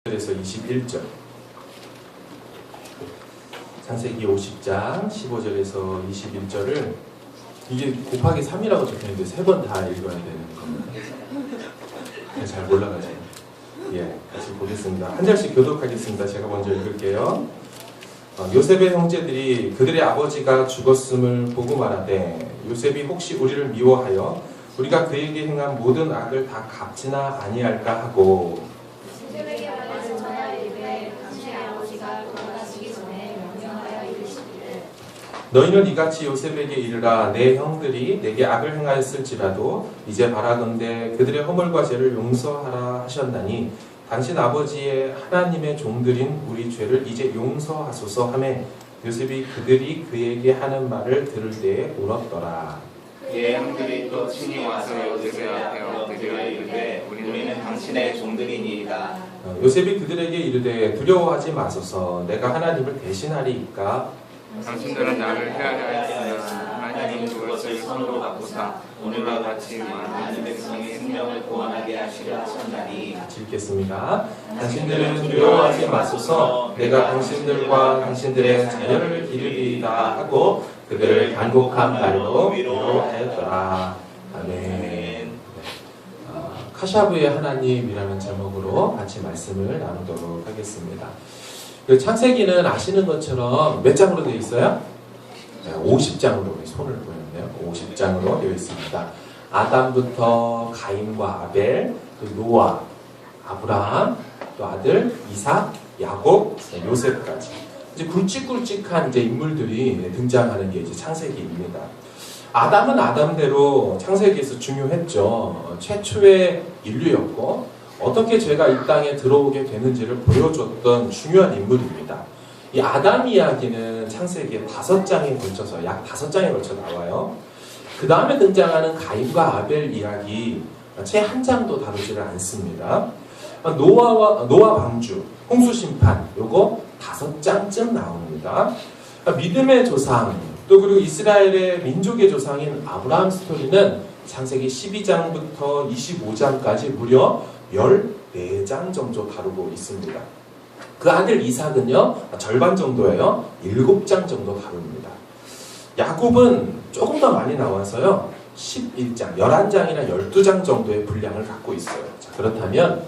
그래서 21절. 창세기 50장 15절에서 21절을 이게 곱하기 3이라고 적혀있는데 3번 다 읽어야 되는 겁니다. 잘 몰라가지고. 예, 같이 보겠습니다. 한 절씩 교독하겠습니다. 제가 먼저 읽을게요. 요셉의 형제들이 그들의 아버지가 죽었음을 보고 말하되 요셉이 혹시 우리를 미워하여 우리가 그에게 행한 모든 악을 다 갚지나 아니할까 하고 요셉에게 말하여 전하여 이르되 당신의 아버지가 돌아가시기 전에 명령하여 이르시기를 너희는 이같이 요셉에게 이르라 내 형들이 내게 악을 행하였을지라도 이제 바라건대 그들의 허물과 죄를 용서하라 하셨나니 당신 아버지의 하나님의 종들인 우리 죄를 이제 용서하소서 하매 요셉이 그들이 그에게 하는 말을 들을 때에 울었더라. 그의 형들이 또 친히 와서 요셉의 앞에 엎드려 이르되 우리는 당신의 종들이니이다. 요셉이 그들에게 이르되 두려워하지 마소서 내가 하나님을 대신하리이까 당신들은 나를 헤아려 했으나 하나님이 그것을 손으로 바꾸사 오늘과 같이 많은 백성의 생명을 구원하게 하시려 하셨나니. 같이 읽겠습니다. 당신들은 두려워하지 마소서 내가 당신들과 당신들의 자녀를 기르리이다 하고 그들을 간곡한 말로 위로하였더라. 아멘. 카샤브의 하나님이라는 제목으로 같이 말씀을 나누도록 하겠습니다. 창세기는 아시는 것처럼 몇 장으로 되어 있어요? 50장으로 손을 보였네요. 50장으로 되어 있습니다. 아담부터 가인과 아벨, 또 노아, 아브라함, 또 아들 이삭, 야곱, 요셉까지 이제 굵직굵직한 이제 인물들이 등장하는 게 이제 창세기입니다. 아담은 아담대로 창세기에서 중요했죠. 최초의 인류였고 어떻게 죄가 이 땅에 들어오게 되는지를 보여줬던 중요한 인물입니다. 이 아담 이야기는 창세기에 5장에 걸쳐서 약 5장에 걸쳐 나와요. 그 다음에 등장하는 가인과 아벨 이야기 채 한 장도 다루지를 않습니다. 노아 방주, 홍수 심판 요거 5장쯤 나옵니다. 믿음의 조상 또 그리고 이스라엘의 민족의 조상인 아브라함 스토리는 창세기 12장부터 25장까지 무려 14장 정도 다루고 있습니다. 그 아들 이삭은요 절반 정도예요. 7장 정도 다룹니다. 야곱은 조금 더 많이 나와서요 11장, 11장이나 12장 정도의 분량을 갖고 있어요. 자, 그렇다면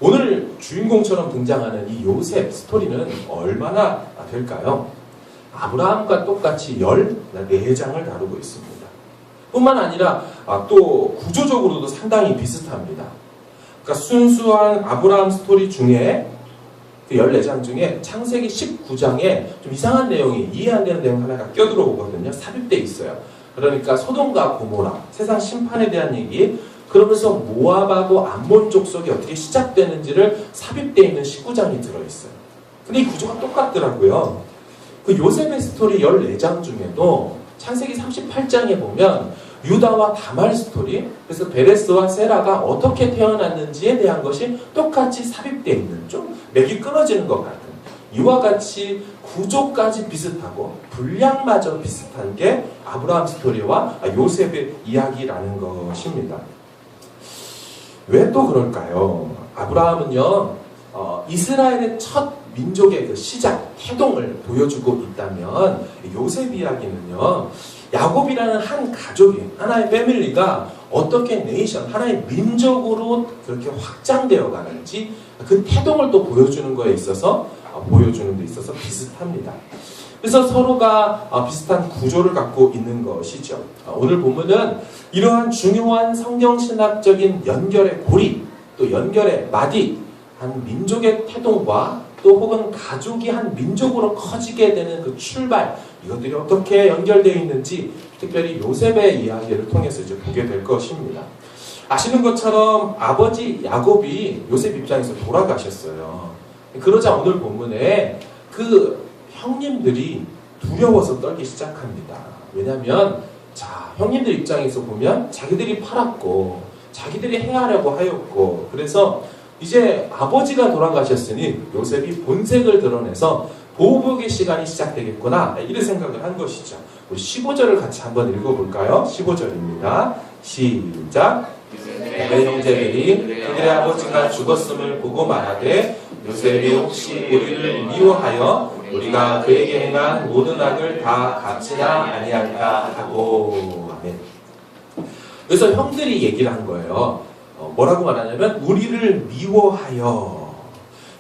오늘 주인공처럼 등장하는 이 요셉 스토리는 얼마나 될까요? 아브라함과 똑같이 14장을 다루고 있습니다. 뿐만 아니라 또 구조적으로도 상당히 비슷합니다. 그러니까 순수한 아브라함 스토리 중에 그 14장 중에 창세기 19장에 좀 이상한 내용이 이해 안 되는 내용 하나가 껴들어오거든요. 삽입돼 있어요. 그러니까 소돔과 고모라, 세상 심판에 대한 얘기, 그러면서 모압하고 암몬 족속이 어떻게 시작되는지를 삽입되어 있는 19장이 들어있어요. 근데 이 구조가 똑같더라고요. 그 요셉의 스토리 14장 중에도 창세기 38장에 보면 유다와 다말 스토리, 그래서 베레스와 세라가 어떻게 태어났는지에 대한 것이 똑같이 삽입되어 있는 좀 맥이 끊어지는 것 같은 이와 같이 구조까지 비슷하고 분량마저 비슷한 게 아브라함 스토리와 요셉의 이야기라는 것입니다. 왜 또 그럴까요? 아브라함은요 이스라엘의 첫 민족의 그 시작, 태동을 보여주고 있다면 요셉 이야기는요 야곱이라는 한 가족이, 하나의 패밀리가 어떻게 네이션, 하나의 민족으로 그렇게 확장되어 가는지 그 태동을 또 보여주는 거에 있어서 보여주는 데 있어서 비슷합니다. 그래서 서로가 비슷한 구조를 갖고 있는 것이죠. 오늘 본문은 이러한 중요한 성경신학적인 연결의 고리, 또 연결의 마디, 한 민족의 태동과 또 혹은 가족이 한 민족으로 커지게 되는 그 출발, 이것들이 어떻게 연결되어 있는지 특별히 요셉의 이야기를 통해서 이제 보게 될 것입니다. 아시는 것처럼 아버지 야곱이 요셉 입장에서 돌아가셨어요. 그러자 오늘 본문에 그 형님들이 두려워서 떨기 시작합니다. 왜냐하면 자, 형님들 입장에서 보면 자기들이 팔았고 자기들이 행하려고 하였고 그래서 이제 아버지가 돌아가셨으니 요셉이 본색을 드러내서 보복의 시간이 시작되겠구나 이런 생각을 한 것이죠. 우리 15절을 같이 한번 읽어볼까요? 15절입니다. 시작. 내 형제들이 그들의 아버지가 죽었음을 보고 말하되 요셉이 혹시 우리를 미워하여 우리가 그에게 행한 모든 악을 다 갚지나 아니할까 하고. 아멘. 그래서 형들이 얘기를 한 거예요. 뭐라고 말하냐면 우리를 미워하여.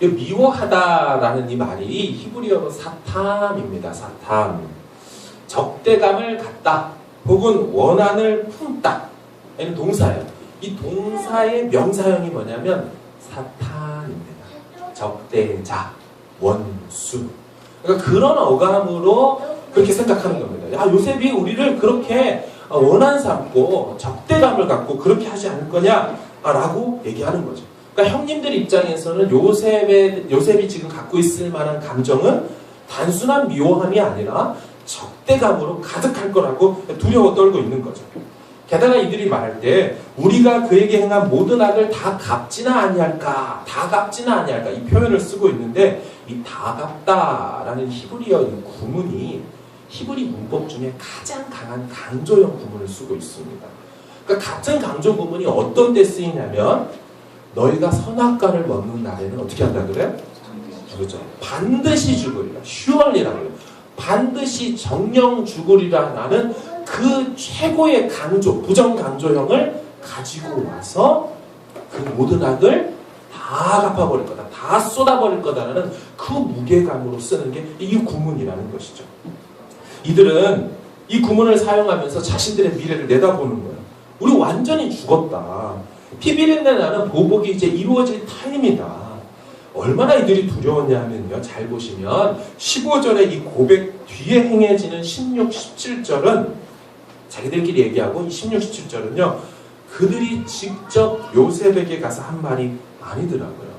미워하다라는 이 말이 히브리어로 사탐입니다. 사탐. 적대감을 갖다 혹은 원한을 품다. 얘는 동사예요. 이 동사의 명사형이 뭐냐면 사탄입니다. 적대자, 원수. 그러니까 그런 어감으로 그렇게 생각하는 겁니다. 야, 요셉이 우리를 그렇게 원한 삼고 적대감을 갖고 그렇게 하지 않을 거냐라고 얘기하는 거죠. 그러니까 형님들 입장에서는 요셉이 지금 갖고 있을 만한 감정은 단순한 미워함이 아니라 적대감으로 가득할 거라고 두려워 떨고 있는 거죠. 게다가 이들이 말할 때 우리가 그에게 행한 모든 악을 다 갚지나 아니할까, 다 갚지나 아니할까 이 표현을 쓰고 있는데 이 다 갚다라는 히브리어 구문이 히브리 문법 중에 가장 강한 강조형 구문을 쓰고 있습니다. 그러니까 같은 강조 구문이 어떤 때 쓰이냐면 너희가 선악과를 먹는 날에는 어떻게 한다 그래요? 그렇죠. 반드시 죽으리라. surely라고 해요. 반드시 정령 죽으리라는 그 최고의 강조, 부정 강조형을 가지고 와서 그 모든 악을 다 갚아버릴 거다, 다 쏟아버릴 거다라는 그 무게감으로 쓰는 게 이 구문이라는 것이죠. 이들은 이 구문을 사용하면서 자신들의 미래를 내다보는 거예요. 우리 완전히 죽었다. 피비린내 나는 보복이 이제 이루어질 타임이다. 얼마나 이들이 두려웠냐면요. 잘 보시면 15절의 이 고백 뒤에 행해지는 16, 17절은 자기들끼리 얘기하고 이 16, 17절은요. 그들이 직접 요셉에게 가서 한 말이 아니더라고요.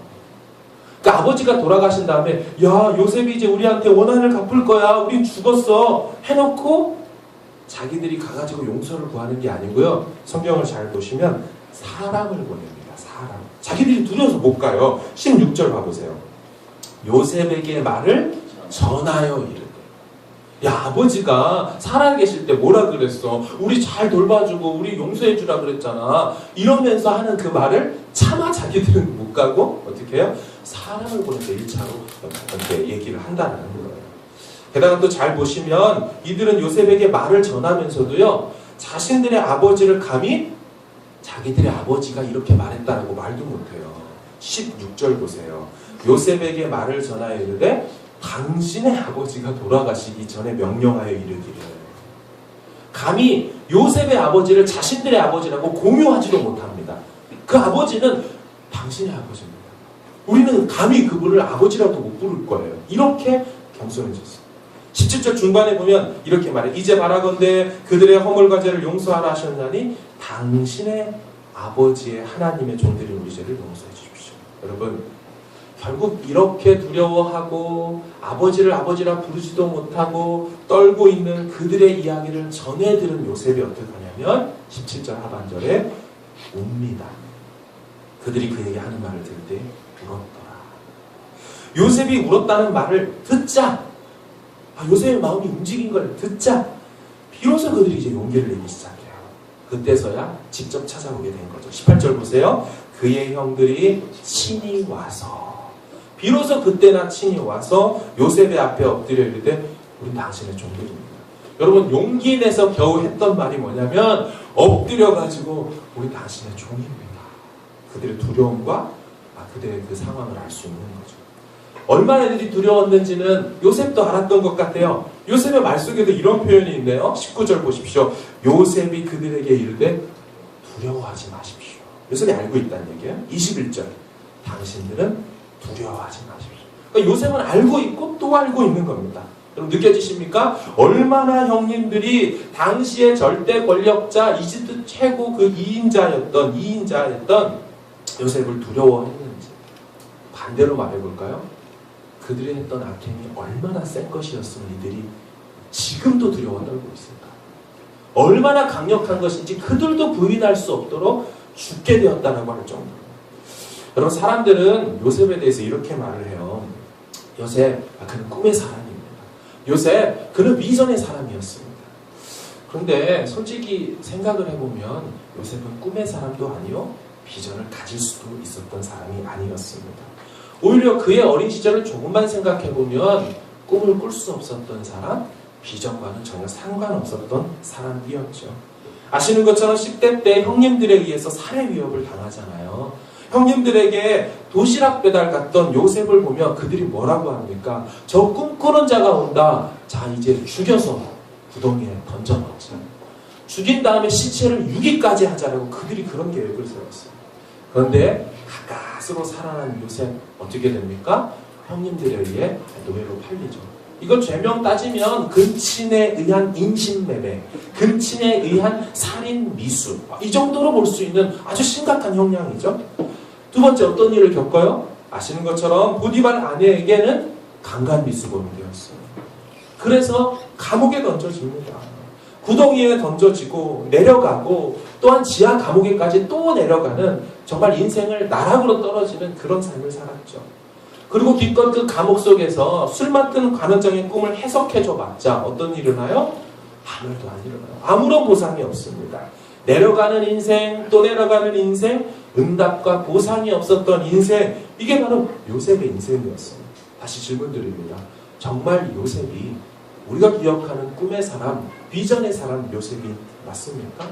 그러니까 아버지가 돌아가신 다음에 야 요셉이 이제 우리한테 원한을 갚을 거야. 우린 죽었어. 해놓고 자기들이 가가지고 용서를 구하는 게 아니고요. 성경을 잘 보시면 사람을 보냅니다. 사람. 자기들이 두려워서 못 가요. 16절 봐보세요. 요셉에게 말을 전하여 이르되. 야 아버지가 살아계실 때 뭐라 그랬어? 우리 잘 돌봐주고 우리 용서해주라 그랬잖아. 이러면서 하는 그 말을 차마 자기들은 못 가고 어떻게 해요? 사람을 보내서 1차로 이렇게 얘기를 한다는 거예요. 게다가 또 잘 보시면 이들은 요셉에게 말을 전하면서도요. 자신들의 아버지를 감히 자기들의 아버지가 이렇게 말했다라고 말도 못해요. 16절 보세요. 요셉에게 말을 전하여 이르되 당신의 아버지가 돌아가시기 전에 명령하여 이르기를. 감히 요셉의 아버지를 자신들의 아버지라고 공유하지도 못합니다. 그 아버지는 당신의 아버지입니다. 우리는 감히 그분을 아버지라도 못 부를 거예요. 이렇게 겸손해졌어요. 17절 중반에 보면 이렇게 말해. 이제 바라건대 그들의 허물과 죄를 용서하라 하셨나니 당신의 아버지의 하나님의 종들인 우리 죄를 용서해 주십시오. 여러분 결국 이렇게 두려워하고 아버지를 아버지라 부르지도 못하고 떨고 있는 그들의 이야기를 전해 들은 요셉이 어떻게 하냐면 17절 하반절에 웁니다. 그들이 그에게 하는 말을 들을 때 울었더라. 요셉이 울었다는 말을 듣자 요셉의 마음이 움직인 걸 듣자 비로소 그들이 이제 용기를 내기 시작해요. 그때서야 직접 찾아오게 된 거죠. 18절 보세요. 그의 형들이 친히 와서 비로소 그때나 친히 와서 요셉의 앞에 엎드려 이르되 우린 당신의 종들입니다. 여러분 용기 내서 겨우 했던 말이 뭐냐면 엎드려가지고 우리 당신의 종입니다. 그들의 두려움과 그들의 그 상황을 알 수 있는 거죠. 얼마나 애들이 두려웠는지는 요셉도 알았던 것 같아요. 요셉의 말 속에도 이런 표현이 있네요. 19절 보십시오. 요셉이 그들에게 이르되 두려워하지 마십시오. 요셉이 알고 있다는 얘기예요. 21절 당신들은 두려워하지 마십시오. 그러니까 요셉은 알고 있고 또 알고 있는 겁니다. 여러분 느껴지십니까? 얼마나 형님들이 당시의 절대 권력자 이집트 최고 그 2인자였던 요셉을 두려워했는지. 반대로 말해볼까요? 그들이 했던 악행이 얼마나 센 것이었으면 이들이 지금도 두려워 떨고 있을까? 얼마나 강력한 것인지 그들도 부인할 수 없도록 죽게 되었다라고 할 정도로. 여러분 사람들은 요셉에 대해서 이렇게 말을 해요. 요셉, 그는 꿈의 사람입니다. 요셉, 그는 위선의 사람이었습니다. 그런데 솔직히 생각을 해보면 요셉은 꿈의 사람도 아니요 비전을 가질 수도 있었던 사람이 아니었습니다. 오히려 그의 어린 시절을 조금만 생각해보면 꿈을 꿀 수 없었던 사람, 비전과는 전혀 상관없었던 사람이었죠. 아시는 것처럼 10대 때 형님들에 의해서 살해 위협을 당하잖아요. 형님들에게 도시락 배달 갔던 요셉을 보며 그들이 뭐라고 합니까? 저 꿈꾸는 자가 온다. 자, 이제 죽여서 구덩이에 던져넣자. 죽인 다음에 시체를 유기까지 하자라고 그들이 그런 계획을 세웠어요. 그런데 가까스로 살아난 요셉 어떻게 됩니까? 형님들에 의해 노예로 팔리죠. 이걸 죄명 따지면 근친에 의한 인신매매, 근친에 의한 살인 미수, 이 정도로 볼 수 있는 아주 심각한 형량이죠. 두 번째 어떤 일을 겪어요? 아시는 것처럼 보디발 아내에게는 강간미수범이 되었어요. 그래서 감옥에 던져집니다. 구덩이에 던져지고 내려가고 또한 지하 감옥에까지 또 내려가는 정말 인생을 나락으로 떨어지는 그런 삶을 살았죠. 그리고 기껏 그 감옥 속에서 술 맡은 관원장의 꿈을 해석해줘 봤자 어떤 일이 일어나요? 아무 일도 안 일어나요. 아무런 보상이 없습니다. 내려가는 인생 또 내려가는 인생, 응답과 보상이 없었던 인생, 이게 바로 요셉의 인생이었습니다. 다시 질문 드립니다. 정말 요셉이 우리가 기억하는 꿈의 사람, 비전의 사람 요셉이 맞습니까?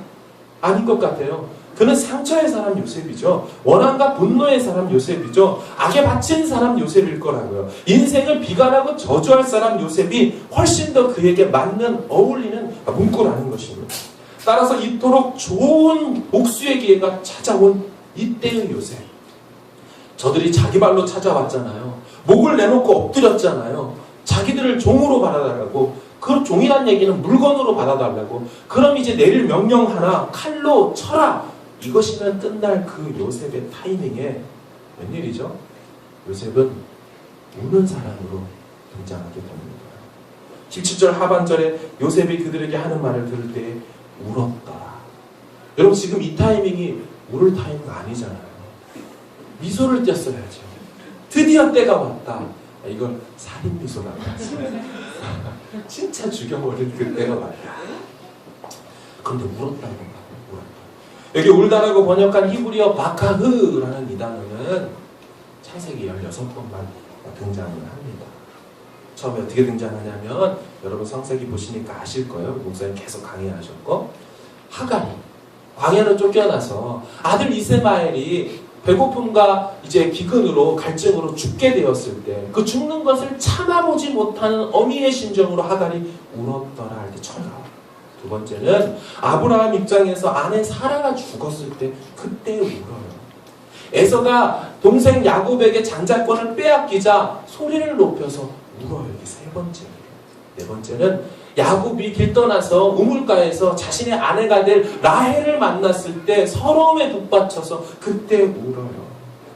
아닌 것 같아요. 그는 상처의 사람 요셉이죠. 원한과 분노의 사람 요셉이죠. 악에 바친 사람 요셉일 거라고요. 인생을 비관하고 저주할 사람 요셉이 훨씬 더 그에게 맞는, 어울리는 문구라는 것입니다. 따라서 이토록 좋은 복수의 기회가 찾아온 이때의 요셉. 저들이 자기 발로 찾아왔잖아요. 목을 내놓고 엎드렸잖아요. 자기들을 종으로 받아달라고. 그 종이란 얘기는 물건으로 받아달라고. 그럼 이제 내릴 명령 하나, 칼로 쳐라. 이것이면 끝날 그 요셉의 타이밍에 웬일이죠? 요셉은 우는 사람으로 등장하게 됩니다. 17절 하반절에 요셉이 그들에게 하는 말을 들을 때 울었더라. 여러분 지금 이 타이밍이 울을 타이밍 아니잖아요. 미소를 띄었어야죠. 드디어 때가 왔다. 이건 살인 미소라고 하죠. 진짜 죽여버릴 그때가 왔다. 그런데 울었다고 합니다. 여기 울다라고 번역한 히브리어 바카흐라는 이 단어는 창세기 16번만 등장을 합니다. 처음에 어떻게 등장하냐면 여러분 창세기 보시니까 아실 거예요. 목사님 계속 강의하셨고, 하갈이 광야로 쫓겨나서 아들 이스마엘이 배고픔과 이제 기근으로 갈증으로 죽게 되었을 때 그 죽는 것을 참아보지 못하는 어미의 심정으로 하갈이 울었더라 할 때 처음 나와요. 두 번째는 아브라함 입장에서 아내 사라가 죽었을 때 그때 울어요. 에서가 동생 야곱에게 장자권을 빼앗기자 소리를 높여서 울어요. 이게 세 번째예요. 네 번째는 야곱이 길 떠나서 우물가에서 자신의 아내가 될 라헬을 만났을 때 서러움에 북받쳐서 그때 울어요.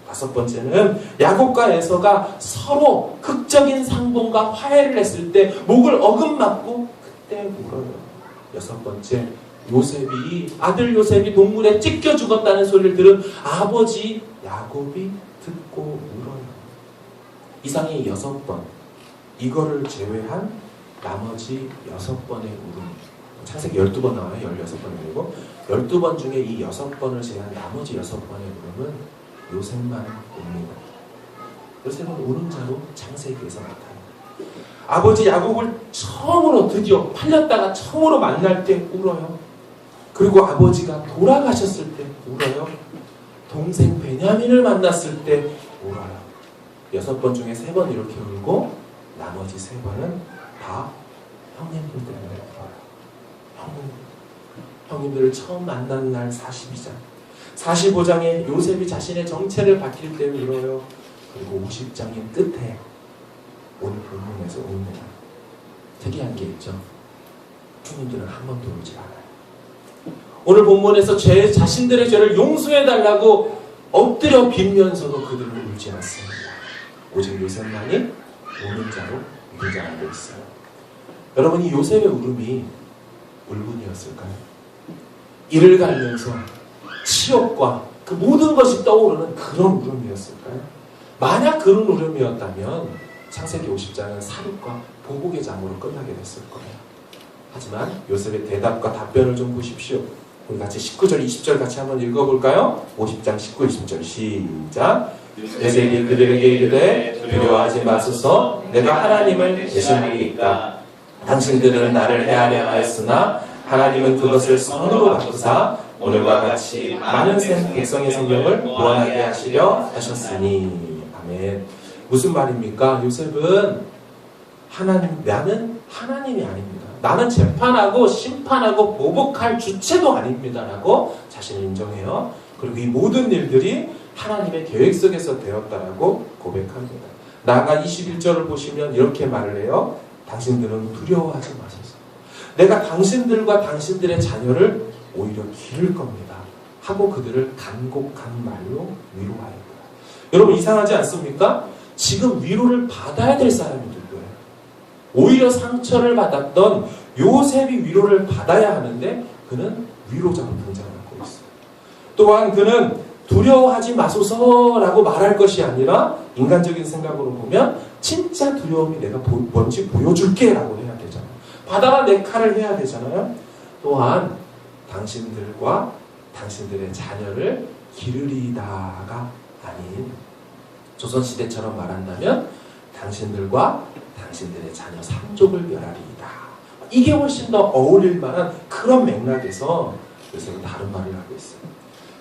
다섯 번째는 야곱과 에서가 서로 극적인 상봉과 화해를 했을 때 목을 어긋맞고 그때 울어요. 여섯 번째, 요셉이 아들 요셉이 동물에 찢겨 죽었다는 소리를 들은 아버지 야곱이 듣고 울어요. 이상이 6번. 이거를 제외한 나머지 6번의 울음. 창세기 12번 나와요. 16번 그리고 12번 중에 이 6번을 제외한 나머지 6번의 울음은 요셉만 웁니다. 요셉은 우는 자로 창세기에서 나타나요. 아버지 야곱을 처음으로 드디어 팔렸다가 처음으로 만날 때 울어요. 그리고 아버지가 돌아가셨을 때 울어요. 동생 베냐민을 만났을 때 울어요. 6번 중에 3번 이렇게 울고 나머지 3번은 다 형님들 때문에 울어요. 형님들을 처음 만난 날 42장 45장에 요셉이 자신의 정체를 밝힐 때 울어요. 그리고 50장의 끝에 오늘 본문에서 웁니다. 특이한 게 있죠. 형님들은 한 번도 울지 않아요. 오늘 본문에서 죄 자신들의 죄를 용서해달라고 엎드려 빌면서도 그들은 울지 않습니다. 오직 요셉만이 우는 자로 등장하고 있어요. 여러분 이 요셉의 울음이 울분이었을까요? 이를 갈면서 치욕과 그 모든 것이 떠오르는 그런 울음이었을까요? 만약 그런 울음이었다면 창세기 50장은 살인과 보복의 장으로 끝나게 됐을 거예요. 하지만 요셉의 대답과 답변을 좀 보십시오. 우리 같이 19절, 20절 같이 한번 읽어볼까요? 50장 19, 20절 시작. 요셉이 그들에게 이르되 두려워하지 마소서 내가 하나님을 대신하리이까 당신들은 나를 해하려 하였으나 하나님은 그것을 선으로 바꾸사 오늘과 같이 많은 백성의 생명을 구원하게 하시려 하셨으니. 아멘. 무슨 말입니까? 요셉은 나는 하나님이 아닙니다. 나는 재판하고 심판하고 보복할 주체도 아닙니다. 라고 자신을 인정해요. 그리고 이 모든 일들이 하나님의 계획 속에서 되었다라고 고백합니다. 나아가 21절을 보시면 이렇게 말을 해요. 당신들은 두려워하지 마소서. 내가 당신들과 당신들의 자녀를 오히려 기를 겁니다. 하고 그들을 간곡한 말로 위로하였다. 여러분 이상하지 않습니까? 지금 위로를 받아야 될 사람이 누구예요? 오히려 상처를 받았던 요셉이 위로를 받아야 하는데 그는 위로자로 등장하고 있어요. 또한 그는 두려워하지 마소서라고 말할 것이 아니라 인간적인 생각으로 보면 진짜 두려움이 내가 뭔지 보여줄게 라고 해야 되잖아요. 받아라 내 칼을 해야 되잖아요. 또한 당신들과 당신들의 자녀를 기르리다가 아닌 조선시대처럼 말한다면 당신들과 당신들의 자녀 3족을 멸하리이다. 이게 훨씬 더 어울릴 만한 그런 맥락에서 요새는 다른 말을 하고 있어요.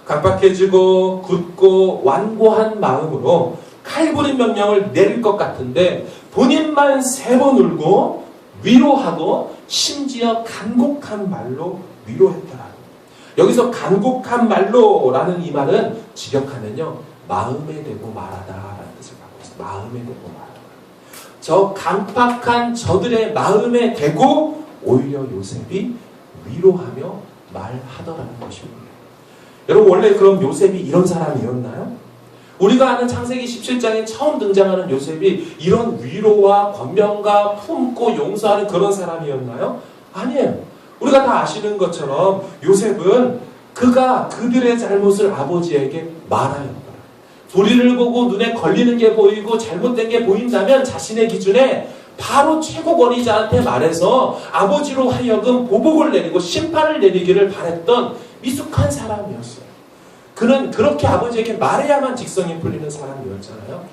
강박해지고 굳고 완고한 마음으로 칼부림 명령을 내릴 것 같은데 본인만 3번 울고 위로하고 심지어 간곡한 말로 위로했더라고요. 여기서 간곡한 말로라는 이 말은 직역하면요 마음에 대고 말하다라는 뜻을 갖고 있어요. 마음에 대고 말하다. 저 강팍한 저들의 마음에 대고 오히려 요셉이 위로하며 말하더라는 것입니다. 여러분 원래 그럼 요셉이 이런 사람이었나요? 우리가 아는 창세기 17장에 처음 등장하는 요셉이 이런 위로와 권면과 품고 용서하는 그런 사람이었나요? 아니에요. 우리가 다 아시는 것처럼 요셉은 그가 그들의 잘못을 아버지에게 말하였다. 불의를 보고 눈에 걸리는 게 보이고 잘못된 게 보인다면 자신의 기준에 바로 최고 권위자한테 말해서 아버지로 하여금 보복을 내리고 심판을 내리기를 바랬던 미숙한 사람이었어요. 그는 그렇게 아버지에게 말해야만 직성이 풀리는 사람이었잖아요.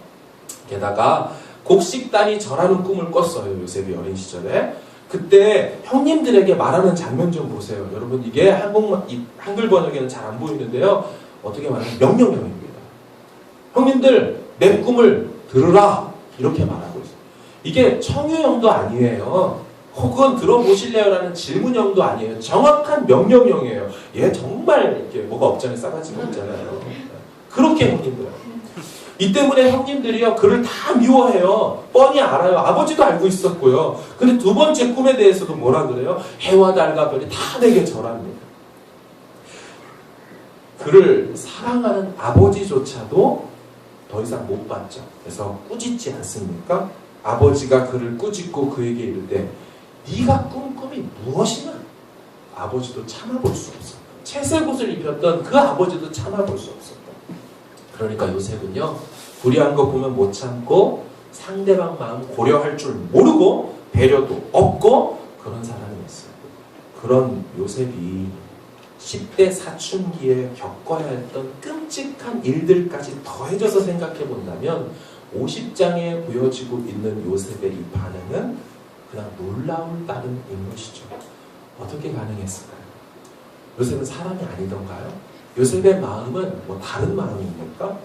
게다가 곡식단이 절하는 꿈을 꿨어요. 요셉이 어린 시절에. 그때 형님들에게 말하는 장면 좀 보세요. 여러분 이게 한글 번역에는 잘 안 보이는데요. 어떻게 말하면 명령형입니다. 형님들 내 꿈을 들으라 이렇게 말하고 있어요. 이게 청유형도 아니에요. 혹은 들어보실래요라는 질문형도 아니에요. 정확한 명령형이에요. 얘 정말 이렇게 뭐가 없잖아요. 싸가지가 없잖아요. 그렇게 형님들. 이 때문에 형님들이요 그를 다 미워해요. 뻔히 알아요. 아버지도 알고 있었고요. 근데 두 번째 꿈에 대해서도 뭐라 그래요? 해와 달과 별이 다 내게 절합니다. 그를 사랑하는 아버지조차도 더 이상 못 봤죠. 그래서 꾸짖지 않습니까? 아버지가 그를 꾸짖고 그에게 이르되 네가 꾼 꿈이 무엇이냐? 아버지도 참아볼 수 없어. 채색 옷을 입혔던 그 아버지도 참아볼 수 없었다. 그러니까 요셉은요 불의한 거 보면 못 참고 상대방 마음 고려할 줄 모르고 배려도 없고 그런 사람이었어요. 그런 요셉이 10대 사춘기에 겪어야 했던 끔찍한 일들까지 더해져서 생각해 본다면 50장에 보여지고 있는 요셉의 이 반응은 그냥 놀라울 따름인 것이죠. 어떻게 가능했을까요? 요셉은 사람이 아니던가요? 요셉의 마음은 뭐 다른 마음입니까?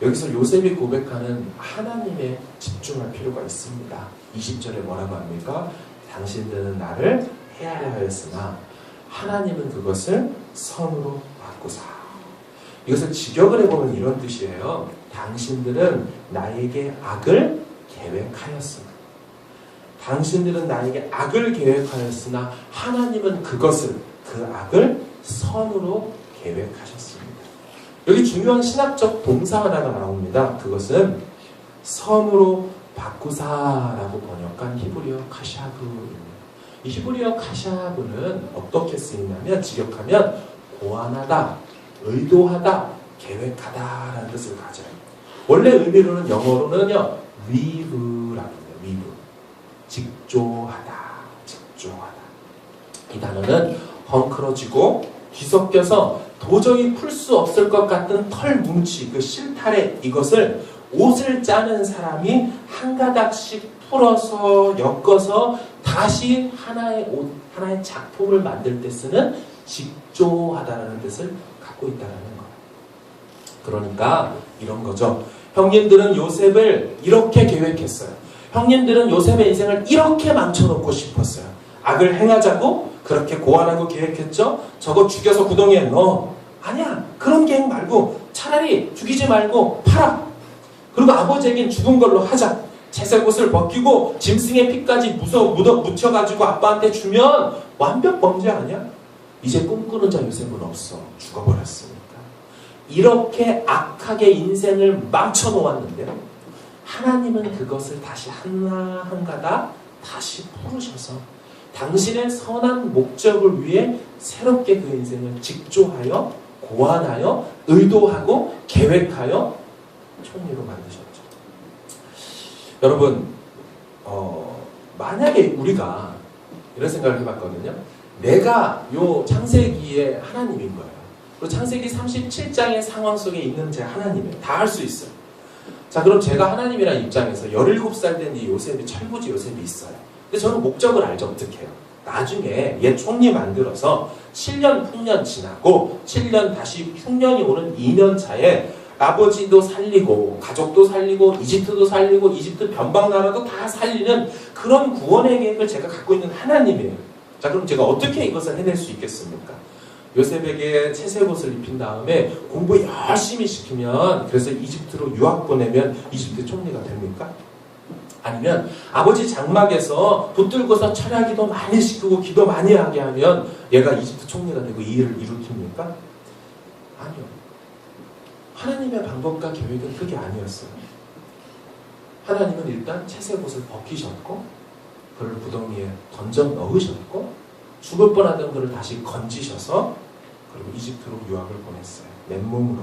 여기서 요셉이 고백하는 하나님에 집중할 필요가 있습니다. 20절에 뭐라고 합니까? 당신들은 나를 해하려 하였으나 하나님은 그것을 선으로 바꾸사. 이것을 직역을 해보면 이런 뜻이에요. 당신들은 나에게 악을 계획하였으나 당신들은 나에게 악을 계획하였으나 하나님은 그것을 그 악을 선으로 계획하셨습니다. 여기 중요한 신학적 동사 하나가 나옵니다. 그것은 선으로 바꾸사라고 번역한 히브리어 카샤브입니다. 이 히브리어 카샤브는 어떻게 쓰이냐면 직역하면 고안하다, 의도하다, 계획하다라는 뜻을 가져요. 원래 의미로는 영어로는요 weave라고 해요. weave. 직조하다, 직조하다. 이 단어는 헝클어지고 뒤섞여서 도저히 풀 수 없을 것 같은 털 뭉치, 그 실타래, 이것을 옷을 짜는 사람이 한 가닥씩 풀어서 엮어서 다시 하나의 옷, 하나의 작품을 만들 때 쓰는 직조하다라는 뜻을 갖고 있다는 거예요. 그러니까 이런 거죠. 형님들은 요셉을 이렇게 계획했어요. 형님들은 요셉의 인생을 이렇게 망쳐놓고 싶었어요. 악을 행하자고 그렇게 고안하고 계획했죠. 저거 죽여서 구덩이에 넣어. 아니야. 그런 계획 말고 차라리 죽이지 말고 팔아. 그리고 아버지에겐 죽은 걸로 하자. 채색 옷을 벗기고 짐승의 피까지 묻혀가지고 아빠한테 주면 완벽 범죄 아니야? 이제 꿈꾸는 자 요셉은 없어. 죽어버렸으니까. 이렇게 악하게 인생을 망쳐놓았는데요. 하나님은 그것을 다시 하나 한 가닥 다시 풀으셔서 당신의 선한 목적을 위해 새롭게 그 인생을 직조하여 고안하여 의도하고 계획하여 총리로 만드셨죠. 여러분, 만약에 우리가 이런 생각을 해봤거든요. 내가 요 창세기의 하나님인 거예요. 그리고 창세기 37장의 상황 속에 있는 제 하나님이에요. 다 할 수 있어요. 자, 그럼 제가 하나님이라는 입장에서 17살 된 이 요셉이, 철부지 요셉이 있어요. 근데 저는 목적을 알죠. 어떻게 해요? 나중에 얘 총리 만들어서 7년 흉년 지나고 7년 다시 흉년이 오는 2년 차에 아버지도 살리고 가족도 살리고 이집트도 살리고 이집트 변방나라도 다 살리는 그런 구원의 계획을 제가 갖고 있는 하나님이에요. 자, 그럼 제가 어떻게 이것을 해낼 수 있겠습니까? 요셉에게 채색 옷을 입힌 다음에 공부 열심히 시키면, 그래서 이집트로 유학 보내면 이집트 총리가 됩니까? 아니면 아버지 장막에서 붙들고서 철야기도 많이 시키고 기도 많이 하게 하면 얘가 이집트 총리가 되고 이 일을 이루킵니까? 아니요. 하나님의 방법과 계획은 그게 아니었어요. 하나님은 일단 채색 옷을 벗기셨고 그를 구덩이에 던져 넣으셨고 죽을 뻔하던 그를 다시 건지셔서 그리고 이집트로 유학을 보냈어요. 맨몸으로.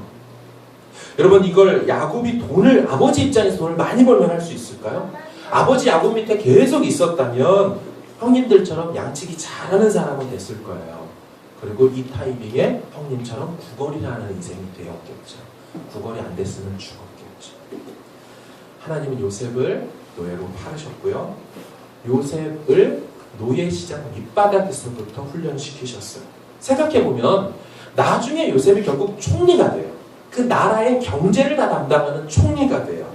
여러분, 이걸 야곱이 돈을, 아버지 입장에서 돈을 많이 벌면 할 수 있을까요? 아버지 야곱 밑에 계속 있었다면 형님들처럼 양치기 잘하는 사람은 됐을 거예요. 그리고 이 타이밍에 형님처럼 구걸이라는 인생이 되었겠죠. 구걸이 안 됐으면 죽었겠죠. 하나님은 요셉을 노예로 팔으셨고요. 요셉을 노예 시장 밑바닥에서부터 훈련시키셨어요. 생각해보면 나중에 요셉이 결국 총리가 돼요. 그 나라의 경제를 다 담당하는 총리가 돼요.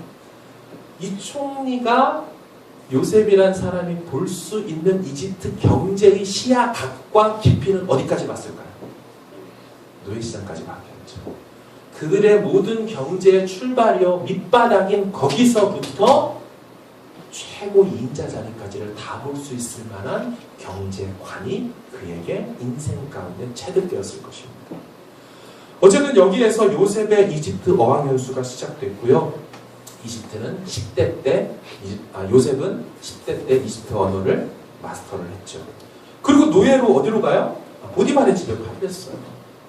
이 총리가 요셉이란 사람이 볼 수 있는 이집트 경제의 시야 각과 깊이는 어디까지 봤을까요? 노예시장까지 봤겠죠. 그들의 모든 경제의 출발이요 밑바닥인 거기서부터 최고 2인자 자리까지를 다 볼 수 있을 만한 경제관이 그에게 인생 가운데 체득되었을 것입니다. 어쨌든 여기에서 요셉의 이집트 어학연수가 시작됐고요. 이집트는 10대 때, 요셉은 10대 때 이집트 언어를 마스터를 했죠. 그리고 노예로 어디로 가요? 보디발의 집에 팔렸어요.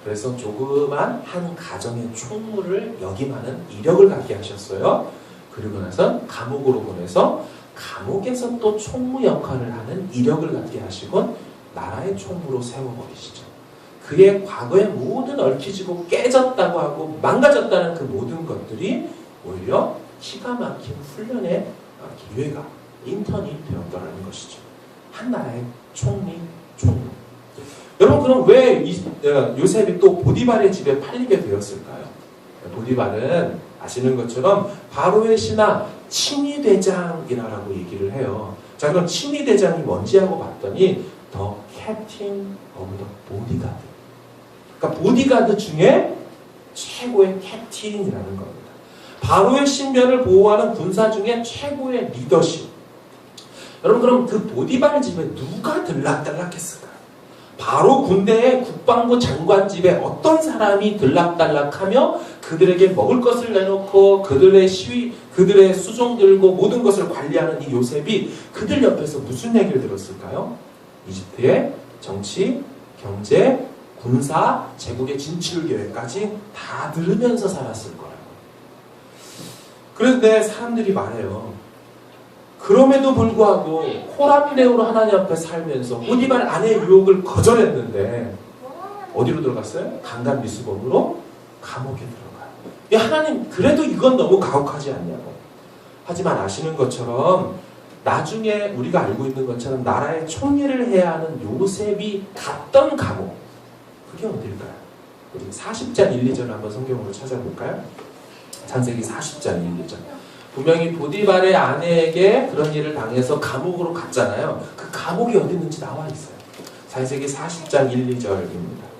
그래서 조그만 한 가정의 총무를 역임하는 이력을 갖게 하셨어요. 그리고 나서 감옥으로 보내서 감옥에서 또 총무 역할을 하는 이력을 갖게 하시고 나라의 총무로 세워버리시죠. 그의 과거의 모든 얽히지고 깨졌다고 하고 망가졌다는 그 모든 것들이 오히려 기가 막힌 훈련의 기회가, 인턴이 되었다는 것이죠. 한 나라의 총무. 여러분, 그럼 왜 요셉이 또 보디발의 집에 팔리게 되었을까요? 보디발은 아시는 것처럼 바로의 신하 친위대장이라고 얘기를 해요. 자, 그럼 친위대장이 뭔지 하고 봤더니 더 캡틴 오브 더 보디가드. 그러니까 보디가드 중에 최고의 캡틴이라는 겁니다. 바로의 신변을 보호하는 군사 중에 최고의 리더십. 여러분, 그럼 그 보디발 집에 누가 들락달락했을까요? 바로 군대의 국방부 장관 집에 어떤 사람이 들락달락하며 그들에게 먹을 것을 내놓고 그들의 시위, 그들의 수종들고 모든 것을 관리하는 이 요셉이 그들 옆에서 무슨 얘기를 들었을까요? 이집트의 정치, 경제, 군사, 제국의 진출 계획까지 다 들으면서 살았을 거라고. 그런데 사람들이 말해요. 그럼에도 불구하고 호람대우로 하나님 앞에 살면서 보디발 아내의 유혹을 거절했는데 어디로 들어갔어요? 강간 미수범으로 감옥에 들어가요. 야, 하나님 그래도 이건 너무 가혹하지 않냐고. 하지만 아시는 것처럼 나중에 우리가 알고 있는 것처럼 나라의 총리를 해야 하는 요셉이 갔던 감옥, 그게 어딜까요? 우리 40장 1, 2절을 한번 성경으로 찾아볼까요? 창세기 40장 1, 2절. 분명히 보디발의 아내에게 그런 일을 당해서 감옥으로 갔잖아요. 그 감옥이 어디 있는지 나와 있어요. 창세기 40장 1, 2절입니다.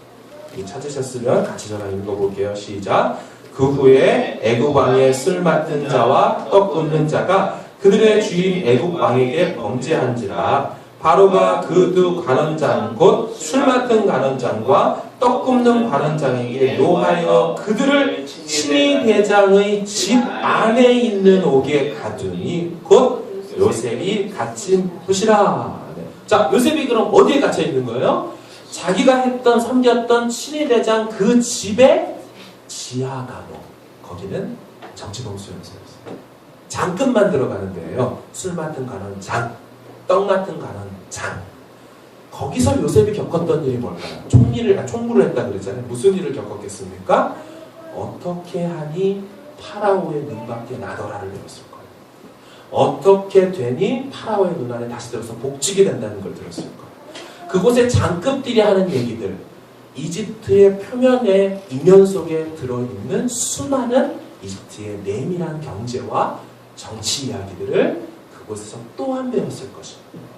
찾으셨으면 같이 저랑 읽어볼게요. 시작. 그 후에 애굽 왕의 술 맡은 자와 떡 굽는 자가 그들의 주인 애굽 왕에게 범죄한지라. 바로가 그 두 관원장 곧 술 맡은 관원장과 떡 굽는 관원장에게 노하여 그들을 신이 대장의 집 안에 있는 옥에 가두니 곧 요셉이 갇힌 곳이라. 자, 요셉이 그럼 어디에 갇혀 있는 거예요? 자기가 했던 섬겼던 신이 대장 그 집의 지하 감옥. 거기는 정치범수용소였어요. 장급만 들어가는 데예요. 술 맡은 관원장, 떡 맡은 관원장. 거기서 요셉이 겪었던 일이 뭘까요? 총무를 했다 그랬잖아요. 무슨 일을 겪었겠습니까? 어떻게 하니 파라오의 눈밖에 나더라를 들었을 거예요. 어떻게 되니 파라오의 눈 안에 다시 들어서 복직이 된다는 걸 들었을 거예요. 그곳에 장급들이 하는 얘기들, 이집트의 표면에 이면 속에 들어있는 수많은 이집트의 내밀한 경제와 정치 이야기들을 그곳에서 또한 배웠을 것입니다.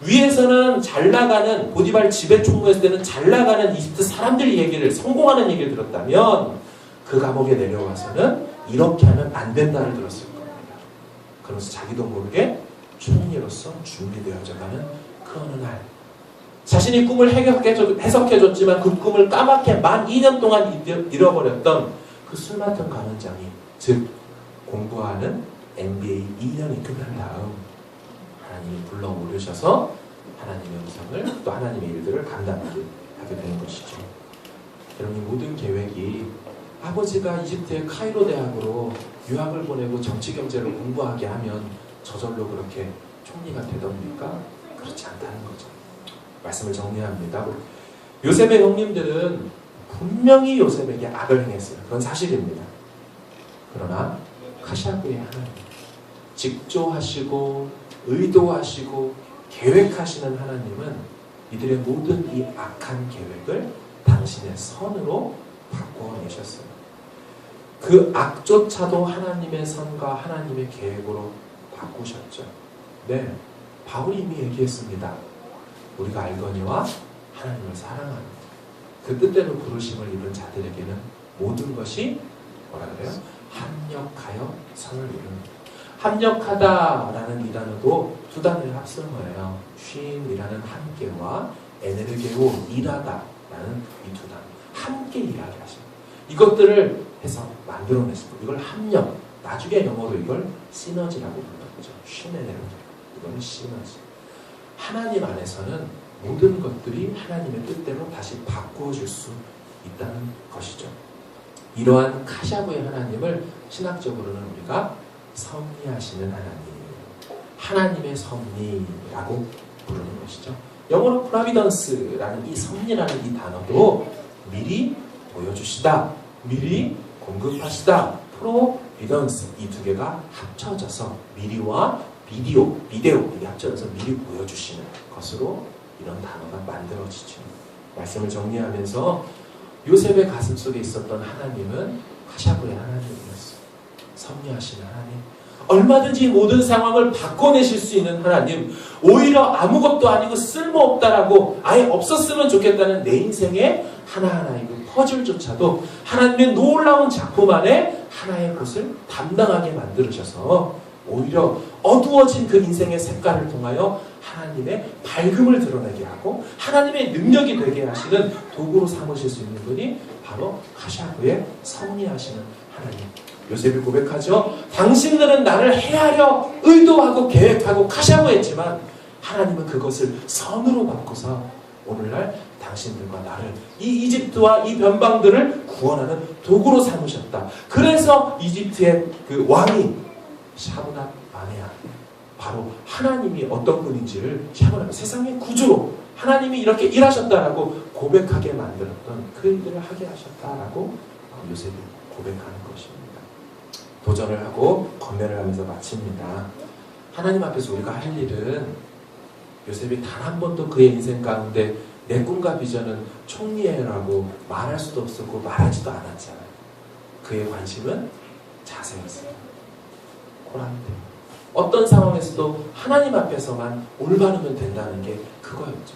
위에서는 잘 나가는 보디발 지배 총무했을 때는 잘 나가는 이집트 사람들 얘기를, 성공하는 얘기를 들었다면 그 감옥에 내려와서는 이렇게 하면 안 된다를 들었을 겁니다. 그러면서 자기도 모르게 총리로서 준비되어져가는 그 어느 날 자신이 꿈을 해석해줬지만 그 꿈을 까맣게 만 2년 동안 잃어버렸던 그 술 맡은 관원장이, 즉 공부하는 MBA 2년이 끝난 다음 하나님이 불러 오르셔서 하나님의 음성을 또 하나님의 일들을 감당하게 되는 것이죠. 여러분, 이 모든 계획이 아버지가 이집트의 카이로 대학으로 유학을 보내고 정치 경제를 공부하게 하면 저절로 그렇게 총리가 되던입니까? 그렇지 않다는 거죠. 말씀을 정리합니다. 요셉의 형님들은 분명히 요셉에게 악을 행했어요. 그건 사실입니다. 그러나 카샤브의 하나님, 직조하시고 의도하시고 계획하시는 하나님은 이들의 모든 이 악한 계획을 당신의 선으로 바꿔내셨어요. 그 악조차도 하나님의 선과 하나님의 계획으로 바꾸셨죠. 네, 바울이 이미 얘기했습니다. 우리가 알거니와 하나님을 사랑하는 그 뜻대로 부르심을 입은 자들에게는 모든 것이 뭐라 그래요? 합력하여 선을 이루는. 합력하다라는 이 단어도 두 단어를 합친 거예요. 쉼이라는 함께와 에네르게오 일하다라는 이 두 단어. 함께 일하게 하시는. 이것들을 해서 만들어내시고 이걸 합력. 나중에 영어로 이걸 시너지라고 불렀죠. 쉼에네르. 이거는 시너지. 하나님 안에서는 모든 것들이 하나님의 뜻대로 다시 바꾸어질 수 있다는 것이죠. 이러한 카샤브의 하나님을 신학적으로는 우리가 섭리하시는 하나님, 하나님의 섭리라고 부르는 것이죠. 영어로 프로비던스라는 이 섭리라는 이 단어도 미리 보여주시다, 미리 공급하시다, 프로비던스 이 두 개가 합쳐져서 미리와 비디오 이게 합쳐져서 미리 보여주시는 것으로 이런 단어가 만들어지죠. 말씀을 정리하면서 요셉의 가슴 속에 있었던 하나님은 카샤브의 하나님이었어요. 섭리하시는 하나님, 얼마든지 모든 상황을 바꿔내실 수 있는 하나님, 오히려 아무것도 아니고 쓸모없다라고 아예 없었으면 좋겠다는 내 인생의 하나하나의 그 퍼즐조차도 하나님의 놀라운 작품 안에 하나의 곳을 담당하게 만들으셔서 오히려 어두워진 그 인생의 색깔을 통하여 하나님의 밝음을 드러내게 하고 하나님의 능력이 되게 하시는 도구로 삼으실 수 있는 분이 바로 카샤브의 섭리하시는 하나님. 요셉이 고백하죠. 당신들은 나를 해하려 의도하고 계획하고 카샤브했지만 하나님은 그것을 선으로 바꿔서 오늘날 당신들과 나를 이 이집트와 이 변방들을 구원하는 도구로 삼으셨다. 그래서 이집트의 그 왕이 샤브낫 바네아, 바로 하나님이 어떤 분인지를 샤브낫, 세상의 구주로 하나님이 이렇게 일하셨다라고 고백하게 만들었던 그 일들을 하게 하셨다라고 요셉이 고백하는 것입니다. 도전을 하고 권면을 하면서 마칩니다. 하나님 앞에서 우리가 할 일은 요셉이 단 한 번도 그의 인생 가운데 내 꿈과 비전은 총리회라고 말할 수도 없었고 말하지도 않았잖아요. 그의 관심은 자세였어요. 코란데 어떤 상황에서도 하나님 앞에서만 올바르면 된다는 게 그거였죠.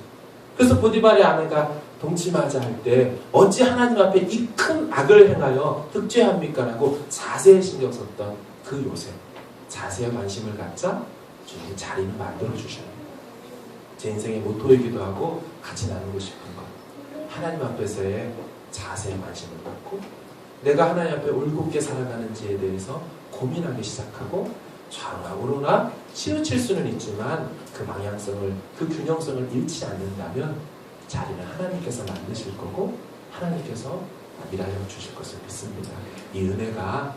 그래서 보디발의 아내가 동침하자 할 때 어찌 하나님 앞에 이 큰 악을 행하여 득죄합니까? 라고 자세히 신경 썼던 그 요셉. 자세에 관심을 갖자 주님이 자리는 만들어 주셔요. 제 인생의 모토이기도 하고 같이 나누고 싶은 것. 하나님 앞에서의 자세에 관심을 갖고 내가 하나님 앞에 올곧게 살아가는지에 대해서 고민하기 시작하고 좌우나 우로나 치우칠 수는 있지만 그 방향성을, 그 균형성을 잃지 않는다면 자리는 하나님께서 만드실 거고 하나님께서 일하여 주실 것을 믿습니다. 이 은혜가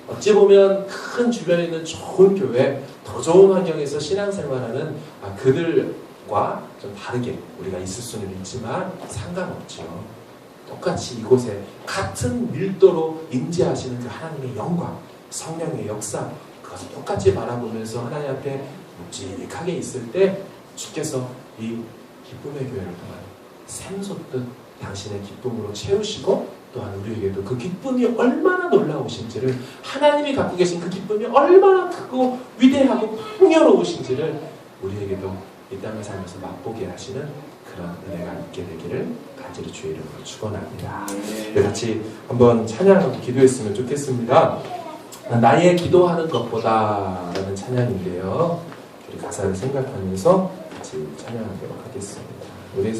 어찌 보면 큰 주변에 있는 좋은 교회, 더 좋은 환경에서 신앙생활하는 그들과 좀 다르게 우리가 있을 수는 있지만 상관없죠. 똑같이 이곳에 같은 밀도로 임재하시는 그 하나님의 영광, 성령의 역사, 그것을 똑같이 바라보면서 하나님 앞에 묵직하게 있을 때 주께서 이 기쁨의 교회를 통한 샘솟듯 당신의 기쁨으로 채우시고 또한 우리에게도 그 기쁨이 얼마나 놀라우신지를, 하나님이 갖고 계신 그 기쁨이 얼마나 크고 위대하고 풍요로우신지를 우리에게도 이 땅을 살면서 맛보게 하시는 그런 은혜가 있게 되기를 간절히 주의 이름으로 축원합니다. 네, 같이 한번 찬양하고 기도했으면 좋겠습니다. 나의 기도하는 것보다 라는 찬양인데요. 우리 가사를 생각하면서 같이 찬양하도록 하겠습니다. 우리의